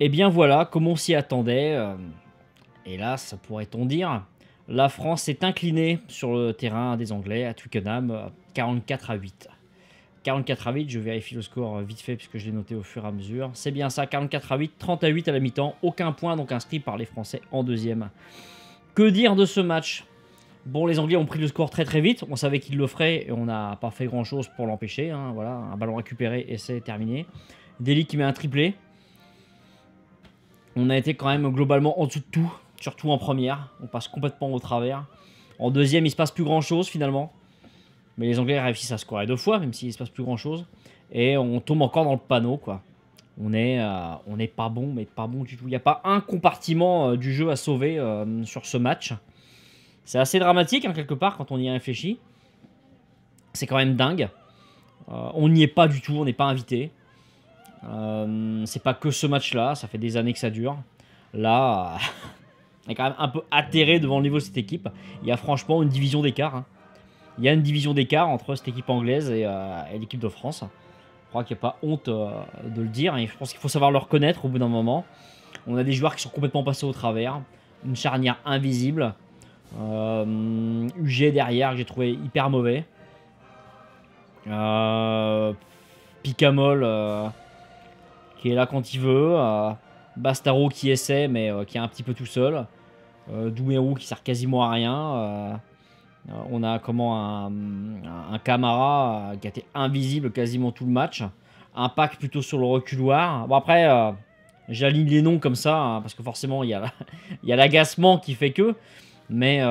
Et bien voilà, comme on s'y attendait, hélas, pourrait-on dire, la France s'est inclinée sur le terrain des Anglais à Twickenham, 44-8. 44-8, je vérifie le score vite fait puisque je l'ai noté au fur et à mesure. C'est bien ça, 44-8, 30-8 à la mi-temps, aucun point donc inscrit par les Français en deuxième. Que dire de ce match? Bon, les Anglais ont pris le score très très vite, on savait qu'ils le feraient et on n'a pas fait grand chose pour l'empêcher. Hein, voilà, un ballon récupéré et c'est terminé. Dele qui met un triplé. On a été quand même globalement en dessous de tout, surtout en première. On passe complètement au travers. En deuxième, il se passe plus grand chose finalement. Mais les Anglais réussissent à scorer 2 fois, même s'il se passe plus grand chose. Et on tombe encore dans le panneau, quoi. On est pas bon, mais pas bon du tout. Il n'y a pas un compartiment du jeu à sauver sur ce match. C'est assez dramatique, hein, quelque part, quand on y réfléchit. C'est quand même dingue. On n'y est pas du tout, on n'est pas invité. C'est pas que ce match-là, ça fait des années que ça dure. Là, on est quand même un peu atterré devant le niveau de cette équipe. Il y a franchement une division d'écart. Hein. Il y a une division d'écart entre cette équipe anglaise et l'équipe de France. Je crois qu'il n'y a pas honte de le dire. Et je pense qu'il faut savoir le reconnaître au bout d'un moment. On a des joueurs qui sont complètement passés au travers. Une charnière invisible. UG derrière que j'ai trouvé hyper mauvais. Picamol qui est là quand il veut. Bastaro qui essaie mais qui est un petit peu tout seul. Doumerou qui sert quasiment à rien. On a comment un Camara qui a été invisible quasiment tout le match. Un pack plutôt sur le reculoir. Bon après, j'aligne les noms comme ça, hein, parce que forcément il y a l'agacement qui fait que. Mais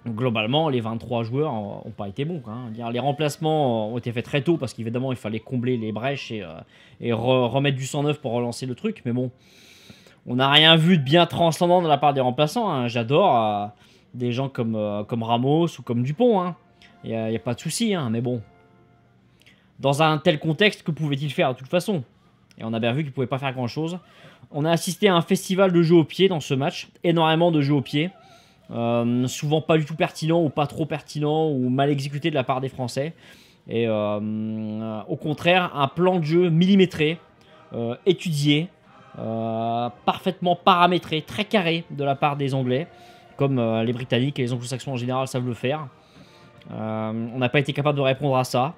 globalement, les 23 joueurs n'ont pas été bons. Hein. Les remplacements ont été faits très tôt parce qu'évidemment il fallait combler les brèches et remettre du sang neuf pour relancer le truc. Mais bon, on n'a rien vu de bien transcendant de la part des remplaçants. Hein. J'adore des gens comme Ramos ou comme Dupont. Hein. Il n'y a pas de souci, hein. Mais bon. Dans un tel contexte, que pouvait-il faire de toute façon? Et on a bien vu qu'il ne pouvait pas faire grand-chose. On a assisté à un festival de jeux au pied dans ce match. Énormément de jeux au pied. Souvent pas du tout pertinent ou pas trop pertinent ou mal exécuté de la part des Français. Et au contraire, un plan de jeu millimétré, étudié, parfaitement paramétré, très carré de la part des Anglais, comme les Britanniques et les Anglo-Saxons en général savent le faire. On n'a pas été capable de répondre à ça.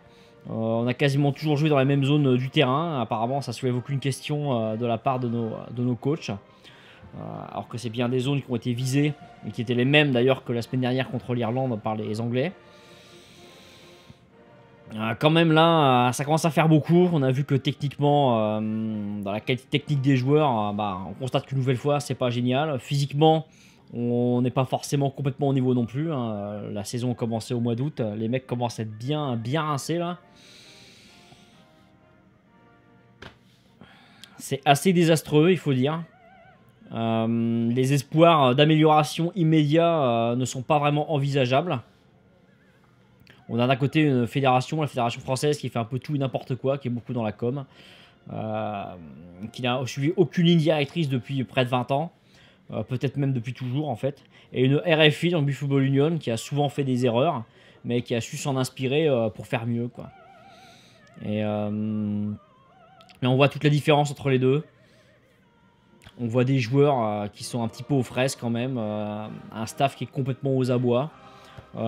On a quasiment toujours joué dans la même zone du terrain. Apparemment, ça ne soulève aucune question de la part de nos coachs. Alors que c'est bien des zones qui ont été visées et qui étaient les mêmes d'ailleurs que la semaine dernière contre l'Irlande par les Anglais. Quand même là, ça commence à faire beaucoup. On a vu que techniquement, dans la qualité technique des joueurs, on constate qu'une nouvelle fois, c'est pas génial. Physiquement, on n'est pas forcément complètement au niveau non plus. Hein. La saison a commencé au mois d'août. Les mecs commencent à être bien rincés là. C'est assez désastreux, il faut dire. Les espoirs d'amélioration immédiat ne sont pas vraiment envisageables. On a d'un côté une fédération, la fédération française, qui fait un peu tout et n'importe quoi, qui est beaucoup dans la com, qui n'a suivi aucune ligne directrice depuis près de 20 ans, peut-être même depuis toujours en fait, et une RFI, donc Rugby Football Union, qui a souvent fait des erreurs, mais qui a su s'en inspirer pour faire mieux, quoi. Et on voit toute la différence entre les deux. On voit des joueurs qui sont un petit peu aux fraises quand même, un staff qui est complètement aux abois.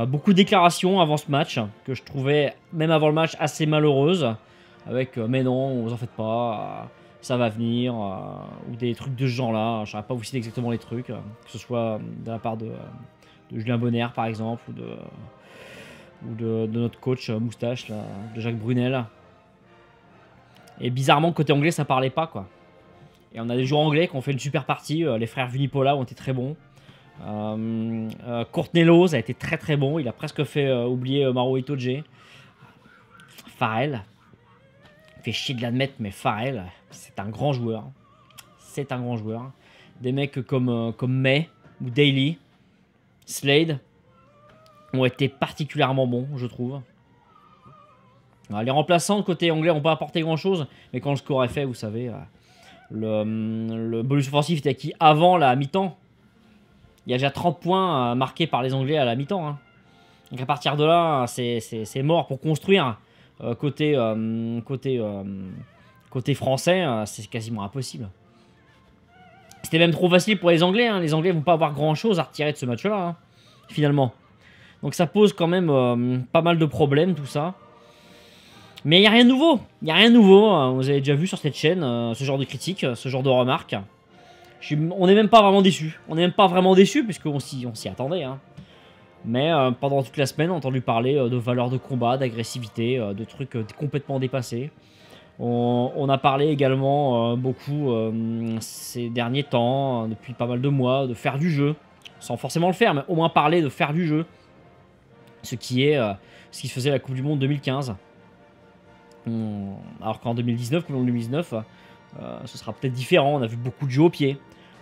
Beaucoup de déclarations avant ce match, que je trouvais, même avant le match, assez malheureuses. Avec mais non, vous en faites pas, ça va venir, ou des trucs de ce genre-là. Je ne saurais pas vous citer exactement les trucs, que ce soit de la part de Julien Bonner par exemple, ou de notre coach moustache, là, de Jacques Brunel. Et bizarrement, côté anglais, ça parlait pas, quoi. Et on a des joueurs anglais qui ont fait une super partie. Les frères Vunipola ont été très bons. Courtney Lawes a été très très bon. Il a presque fait oublier Maro Itoje. Farrell. Fait chier de l'admettre, mais Farrell, c'est un grand joueur. C'est un grand joueur. Des mecs comme May ou Daly, Slade ont été particulièrement bons, je trouve. Alors, les remplaçants côté anglais n'ont pas apporté grand chose, mais quand le score est fait, vous savez, le bonus offensif était acquis avant la mi-temps. Il y a déjà 30 points marqués par les Anglais à la mi-temps. Hein. Donc à partir de là, c'est mort pour construire côté Côté français, c'est quasiment impossible. C'était même trop facile pour les Anglais. Hein. Les Anglais vont pas avoir grand-chose à retirer de ce match-là, hein, finalement. Donc ça pose quand même pas mal de problèmes, tout ça. Mais il n'y a rien de nouveau. Il n'y a rien de nouveau. Vous avez déjà vu sur cette chaîne ce genre de critiques, ce genre de remarques. On n'est même pas vraiment déçus. On n'est même pas vraiment déçus, puisqu'on s'y attendait. Hein. Mais pendant toute la semaine, on a entendu parler de valeurs de combat, d'agressivité, de trucs complètement dépassés. On a parlé également beaucoup ces derniers temps, depuis pas mal de mois, de faire du jeu. Sans forcément le faire, mais au moins parler de faire du jeu. Ce qui se faisait à la Coupe du Monde 2015. Alors qu'en 2019, Coupe du Monde 2019, ce sera peut-être différent. On a vu beaucoup de jeux au pied.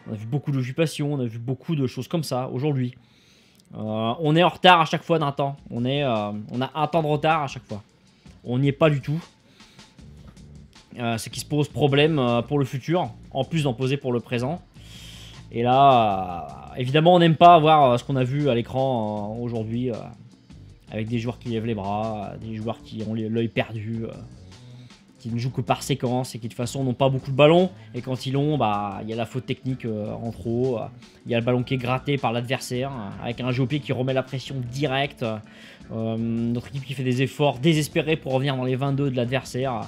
On a vu beaucoup d'occupation. On a vu beaucoup de choses comme ça aujourd'hui. On est en retard à chaque fois d'un temps. On a un temps de retard à chaque fois. On n'y est pas du tout. Ce qui se pose problème pour le futur, en plus d'en poser pour le présent. Et là, évidemment, on n'aime pas voir ce qu'on a vu à l'écran aujourd'hui, avec des joueurs qui lèvent les bras, des joueurs qui ont l'œil perdu, qui ne jouent que par séquence et qui de toute façon n'ont pas beaucoup de ballons. Et quand ils l'ont, bah, y a la faute technique en trop, il y a le ballon qui est gratté par l'adversaire, avec un jeu au pied qui remet la pression directe. Notre équipe qui fait des efforts désespérés pour revenir dans les 22 de l'adversaire.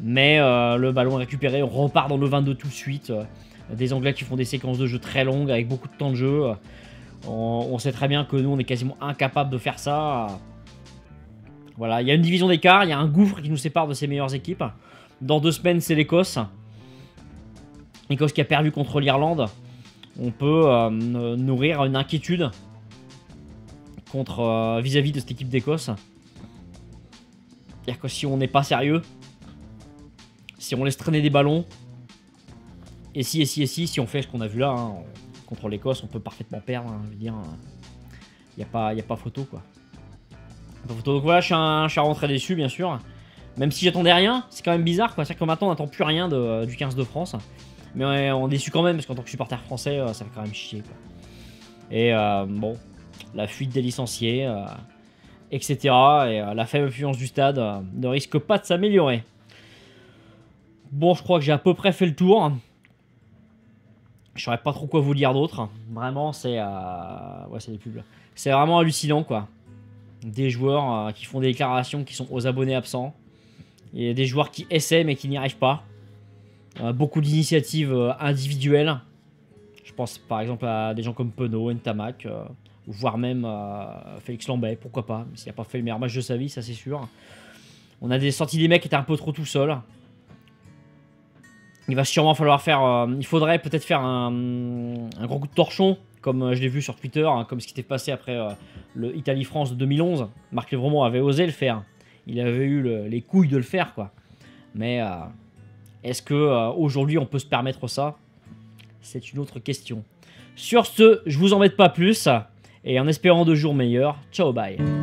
Mais le ballon est récupéré, on repart dans le 22 tout de suite. Des Anglais qui font des séquences de jeu très longues avec beaucoup de temps de jeu. On sait très bien que nous on est quasiment incapable de faire ça. Voilà, il y a une division d'écart, il y a un gouffre qui nous sépare de ces meilleures équipes. Dans 2 semaines c'est l'Écosse. L'Écosse qui a perdu contre l'Irlande. On peut nourrir une inquiétude contre vis-à-vis de cette équipe d'Écosse. C'est-à-dire que si on n'est pas sérieux, si on laisse traîner des ballons, et si on fait ce qu'on a vu là, hein, contre l'Écosse, on peut parfaitement perdre. Hein, je veux dire, il n'y a pas photo, quoi. Donc voilà, je suis rentré déçu, bien sûr. Même si j'attendais rien, c'est quand même bizarre, quoi. C'est-à-dire que maintenant, on n'attend plus rien du 15 de France. Mais on est déçu quand même, parce qu'en tant que supporter français, ça fait quand même chier, quoi. Et bon, la fuite des licenciés, etc. Et la faible influence du stade ne risque pas de s'améliorer. Bon, je crois que j'ai à peu près fait le tour. Je saurais pas trop quoi vous dire d'autre. Vraiment, c'est... ouais, c'est des pubs. C'est vraiment hallucinant, quoi. Des joueurs qui font des déclarations qui sont aux abonnés absents. Et des joueurs qui essaient mais qui n'y arrivent pas. Beaucoup d'initiatives individuelles. Je pense par exemple à des gens comme Penaud, Ntamak, voire même Félix Lambert, pourquoi pas. Mais s'il n'a pas fait le meilleur match de sa vie, ça c'est sûr. On a sorti des mecs qui étaient un peu trop tout seuls. Il va sûrement falloir faire... il faudrait peut-être faire un gros coup de torchon, comme je l'ai vu sur Twitter, hein, comme ce qui était passé après le Italie-France de 2011. Marc Lévremont avait osé le faire. Il avait eu les couilles de le faire, quoi. Mais est-ce que aujourd'hui on peut se permettre ça? C'est une autre question. Sur ce, je vous embête pas plus. Et en espérant de jours meilleurs, ciao, bye.